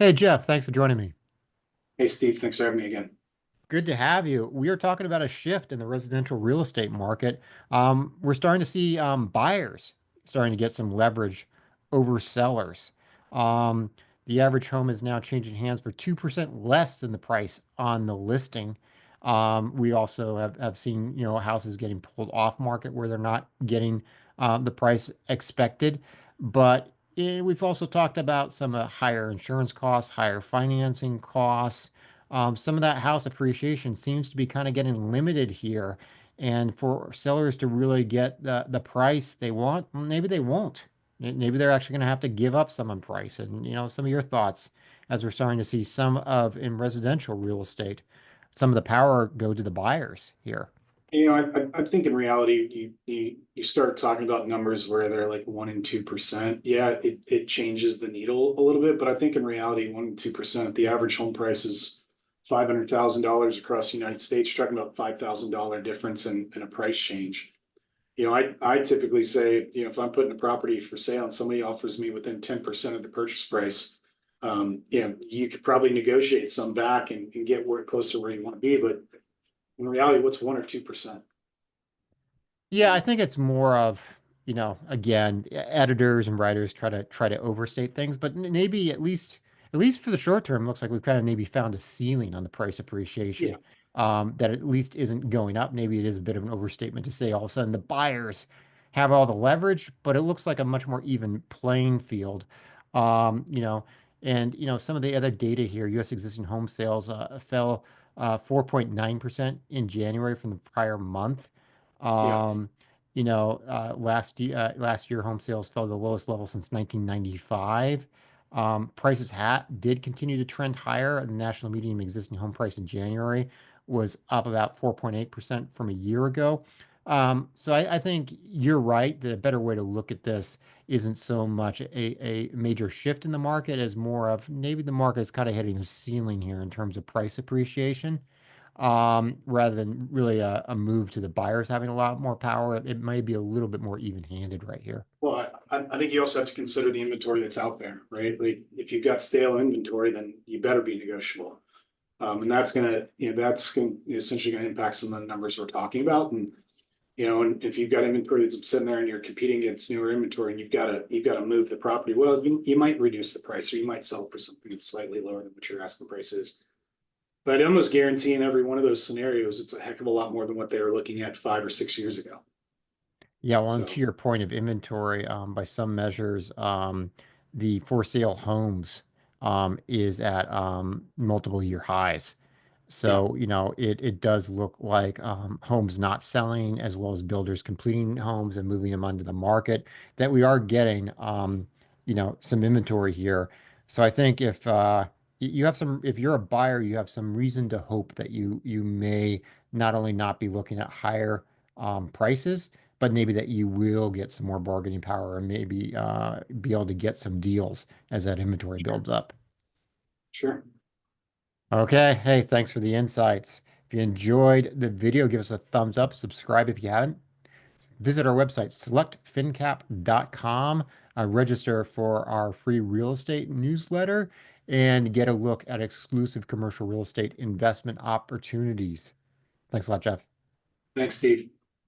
Hey Jeff, thanks for joining me. Hey Steve, thanks for having me again. Good to have you. We are talking about a shift in the residential real estate market. We're starting to see buyers starting to get some leverage over sellers. Um, the average home is now changing hands for 2% less than the price on the listing. We also have seen, houses getting pulled off market where they're not getting the price expected. But we've also talked about some higher insurance costs, higher financing costs. Some of that house appreciation seems to be kind of getting limited here. And for sellers to really get the price they want, well, maybe they won't. Maybe they're actually going to have to give up some on price. And, some of your thoughts as we're starting to see some of in residential real estate, some of the power go to the buyers here. I think in reality, you start talking about numbers where they're like 1% and 2%. Yeah, it changes the needle a little bit, but I think in reality, 1% and 2%, the average home price is $500,000 across the United States. You're talking about $5,000 difference in a price change. I typically say, if I'm putting a property for sale and somebody offers me within 10% of the purchase price, you could probably negotiate some back and get where close to where you want to be, but in reality, what's 1 or 2%? Yeah, I think it's more of, again, editors and writers try to overstate things, but maybe at least for the short term, it looks like we've kind of maybe found a ceiling on the price appreciation. Yeah, That at least isn't going up. Maybe it is a bit of an overstatement to say all of a sudden the buyers have all the leverage, but it looks like a much more even playing field. Um, you know, and some of the other data here, U.S. existing home sales fell 4.9% in January from the prior month. yeah, Um, last year home sales fell to the lowest level since 1995. Prices did continue to trend higher. The national median existing home price in January was up about 4.8% from a year ago. So I think you're right that a better way to look at this isn't so much a major shift in the market as more of maybe the market is kind of hitting a ceiling here in terms of price appreciation, rather than really a move to the buyers having a lot more power. It might be a little bit more even-handed right here. well, I think you also have to consider the inventory that's out there, right? Like, if you've got stale inventory, then you better be negotiable. And that's essentially gonna impact some of the numbers we're talking about. And if you've got inventory that's sitting there and you're competing against newer inventory and you've got to move the property, well, you might reduce the price or you might sell for something that's slightly lower than what your asking price is. But I'd almost guarantee in every one of those scenarios, it's a heck of a lot more than what they were looking at 5 or 6 years ago. Yeah, well, and to So your point of inventory, by some measures, the for sale homes is at multiple year highs. yeah, So, it does look like homes not selling as well as builders completing homes and moving them onto the market, that we are getting some inventory here. So I think if you have some, if you're a buyer, you have some reason to hope that you may not only not be looking at higher prices, but maybe that you will get some more bargaining power and maybe be able to get some deals as that inventory sure, builds up. sure. Okay. Hey, thanks for the insights. If you enjoyed the video, give us a thumbs up, subscribe if you haven't. Visit our website, selectfincap.com, register for our free real estate newsletter, and get a look at exclusive commercial real estate investment opportunities. Thanks a lot, Jeff. Thanks, Steve.